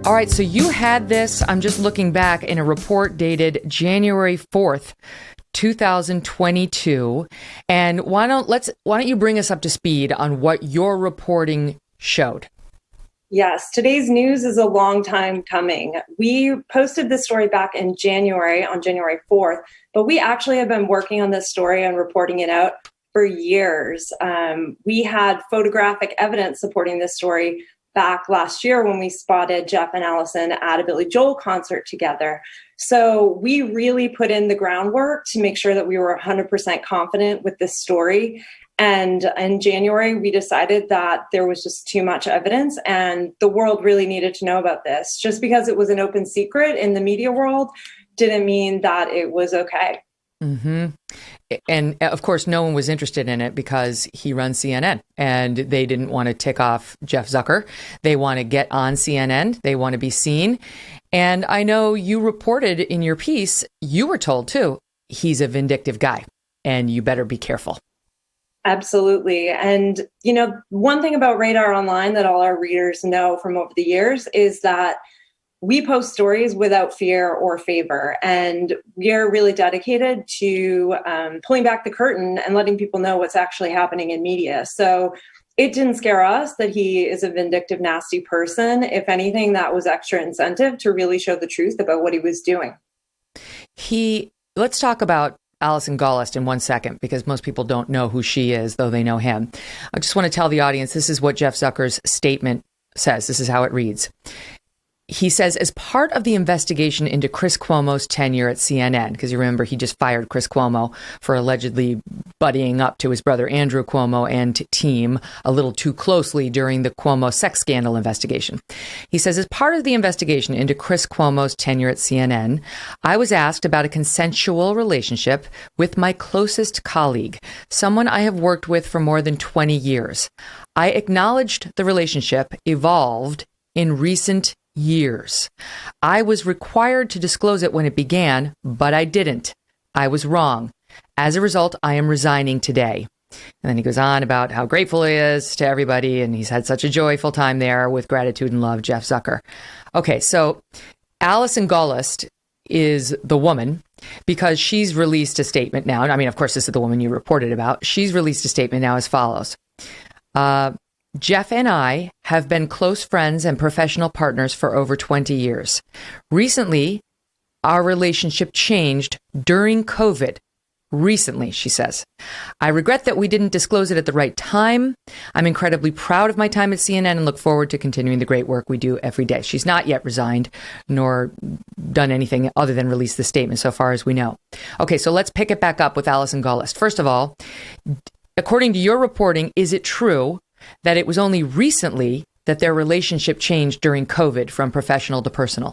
All right, so you had this, I'm just looking back, in a report dated January 4th, 2022. And why don't you bring us up to speed on what your reporting showed? Yes, today's news is a long time coming. We posted this story back in January, on January 4th, but we actually have been working on this story and reporting it out for years. We had photographic evidence supporting this story back last year when we spotted Jeff and Allison at a Billy Joel concert together. So we really put in the groundwork to make sure that we were 100% confident with this story. And in January, we decided that there was just too much evidence and the world really needed to know about this. Just because it was an open secret in the media world didn't mean that it was okay. Mm-hmm. And of course, no one was interested in it because he runs CNN and they didn't want to tick off Jeff Zucker. They want to get on CNN. They want to be seen. And I know you reported in your piece, you were told too, he's a vindictive guy and you better be careful. Absolutely. And, one thing about Radar Online that all our readers know from over the years is that we post stories without fear or favor. And we are really dedicated to pulling back the curtain and letting people know what's actually happening in media. So it didn't scare us that he is a vindictive, nasty person. If anything, that was extra incentive to really show the truth about what he was doing. Let's talk about Allison Gollust in 1 second, because most people don't know who she is, though they know him. I just want to tell the audience, this is what Jeff Zucker's statement says. This is how it reads. He says, as part of the investigation into Chris Cuomo's tenure at CNN, because you remember he just fired Chris Cuomo for allegedly buddying up to his brother Andrew Cuomo and team a little too closely during the Cuomo sex scandal investigation. He says, as part of the investigation into Chris Cuomo's tenure at CNN, I was asked about a consensual relationship with my closest colleague, someone I have worked with for more than 20 years. I acknowledged the relationship evolved in recent years. I was required to disclose it when it began, but I didn't. I was wrong. As a result, I am resigning today. And then he goes on about how grateful he is to everybody, and he's had such a joyful time there. With gratitude and love, Jeff Zucker. Okay, so Allison Gollust is the woman, because she's released a statement now. I mean, of course, this is the woman you reported about. She's released a statement now as follows. Jeff and I have been close friends and professional partners for over 20 years. Recently, our relationship changed during COVID. Recently, she says. I regret that we didn't disclose it at the right time. I'm incredibly proud of my time at CNN and look forward to continuing the great work we do every day. She's not yet resigned nor done anything other than release the statement so far as we know. Okay, so let's pick it back up with Allison Gollust. First of all, according to your reporting, is it true that it was only recently that their relationship changed during COVID from professional to personal?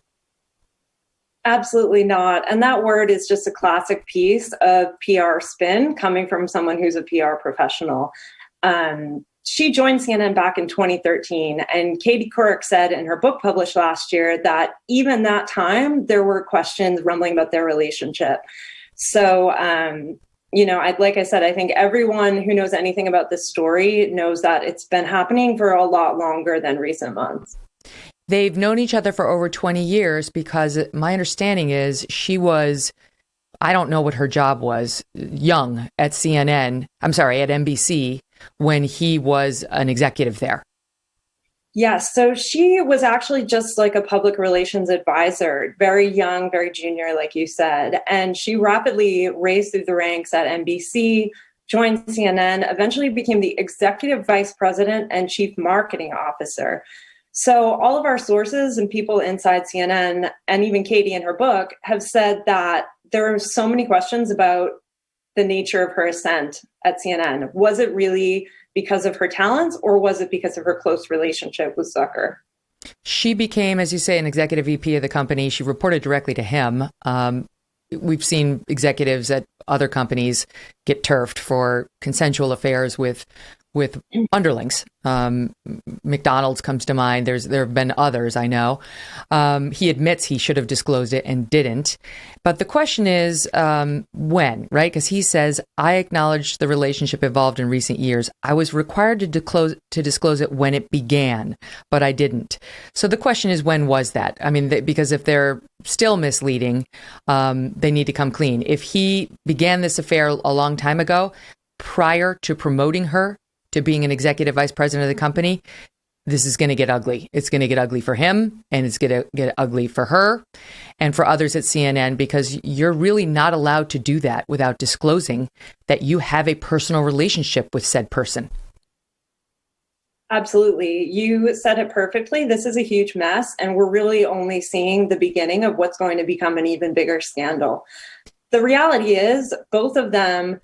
Absolutely not. And that word is just a classic piece of PR spin coming from someone who's a PR professional. She joined CNN back in 2013, and Katie Couric said in her book published last year that even that time, there were questions rumbling about their relationship. So, like I said, I think everyone who knows anything about this story knows that it's been happening for a lot longer than recent months. They've known each other for over 20 years because my understanding is she was, I don't know what her job was, young at at NBC when he was an executive there. Yes. So she was actually just like a public relations advisor, very young, very junior, like you said. And she rapidly raised through the ranks at NBC, joined CNN, eventually became the executive vice president and chief marketing officer. So all of our sources and people inside CNN, and even Katie in her book, have said that there are so many questions about the nature of her ascent at CNN. Was it really because of her talents, or was it because of her close relationship with Zucker? She became, as you say, an executive VP of the company. She reported directly to him. We've seen executives at other companies get turfed for consensual affairs with with underlings. McDonald's comes to mind. There have been others, I know. He admits he should have disclosed it and didn't. But the question is, when, right? Because he says, I acknowledge the relationship evolved in recent years. I was required to disclose it when it began, but I didn't. So the question is, when was that? I mean, because if they're still misleading, they need to come clean. If he began this affair a long time ago, prior to promoting her to being an executive vice president of the company, this is going to get ugly. It's going to get ugly for him, and it's going to get ugly for her and for others at CNN, because you're really not allowed to do that without disclosing that you have a personal relationship with said person. Absolutely. You said it perfectly. This is a huge mess, and we're really only seeing the beginning of what's going to become an even bigger scandal. The reality is both of them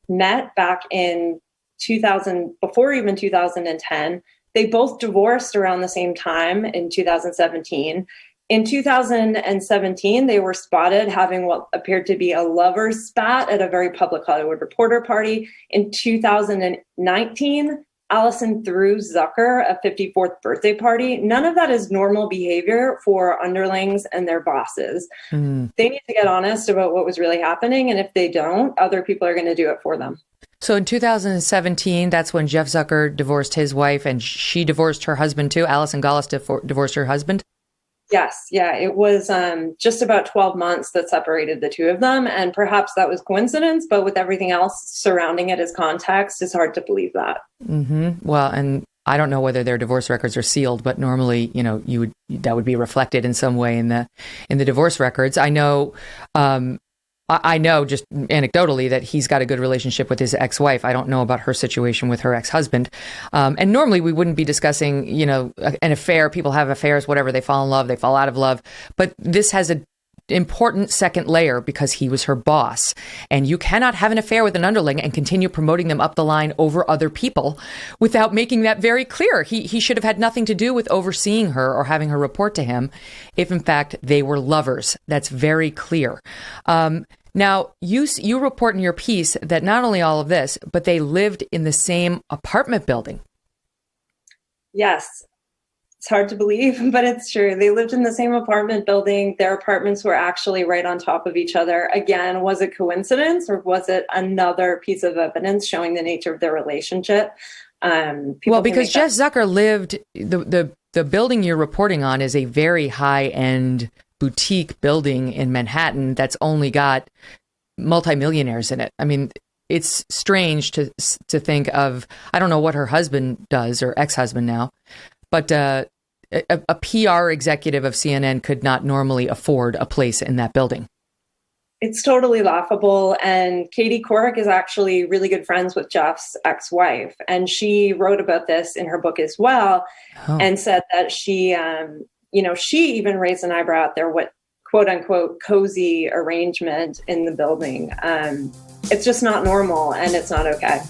met back in 2000, before even 2010. They both divorced around the same time in 2017. In 2017, they were spotted having what appeared to be a lover's spat at a very public Hollywood Reporter party. In 2019, Allison threw Zucker a 54th birthday party. None of that is normal behavior for underlings and their bosses. They need to get honest about what was really happening. And if they don't, other people are going to do it for them. So in 2017, that's when Jeff Zucker divorced his wife, and she divorced her husband too. Allison Gollust divorced her husband. Yes. Yeah. It was just about 12 months that separated the two of them. And perhaps that was coincidence, but with everything else surrounding it as context, it's hard to believe that. Well, and I don't know whether their divorce records are sealed, but normally, that would be reflected in some way in the divorce records. I know just anecdotally that he's got a good relationship with his ex-wife. I don't know about her situation with her ex-husband. And normally we wouldn't be discussing, an affair. People have affairs, whatever. They fall in love, they fall out of love. But this has an important second layer because he was her boss. And you cannot have an affair with an underling and continue promoting them up the line over other people without making that very clear. He should have had nothing to do with overseeing her or having her report to him if, in fact, they were lovers. That's very clear. Now, you report in your piece that not only all of this, but they lived in the same apartment building. Yes. It's hard to believe, but it's true. They lived in the same apartment building. Their apartments were actually right on top of each other. Again, was it coincidence or was it another piece of evidence showing the nature of their relationship? Well, because Jeff Zucker lived, the building you're reporting on is a very high-end boutique building in Manhattan that's only got multimillionaires in it. I mean, it's strange to think of, I don't know what her husband does, or ex-husband now, but a PR executive of CNN could not normally afford a place in that building. It's totally laughable. And Katie Couric is actually really good friends with Jeff's ex-wife. And she wrote about this in her book as well, and said that she even raised an eyebrow at their what quote unquote cozy arrangement in the building. It's just not normal and it's not okay.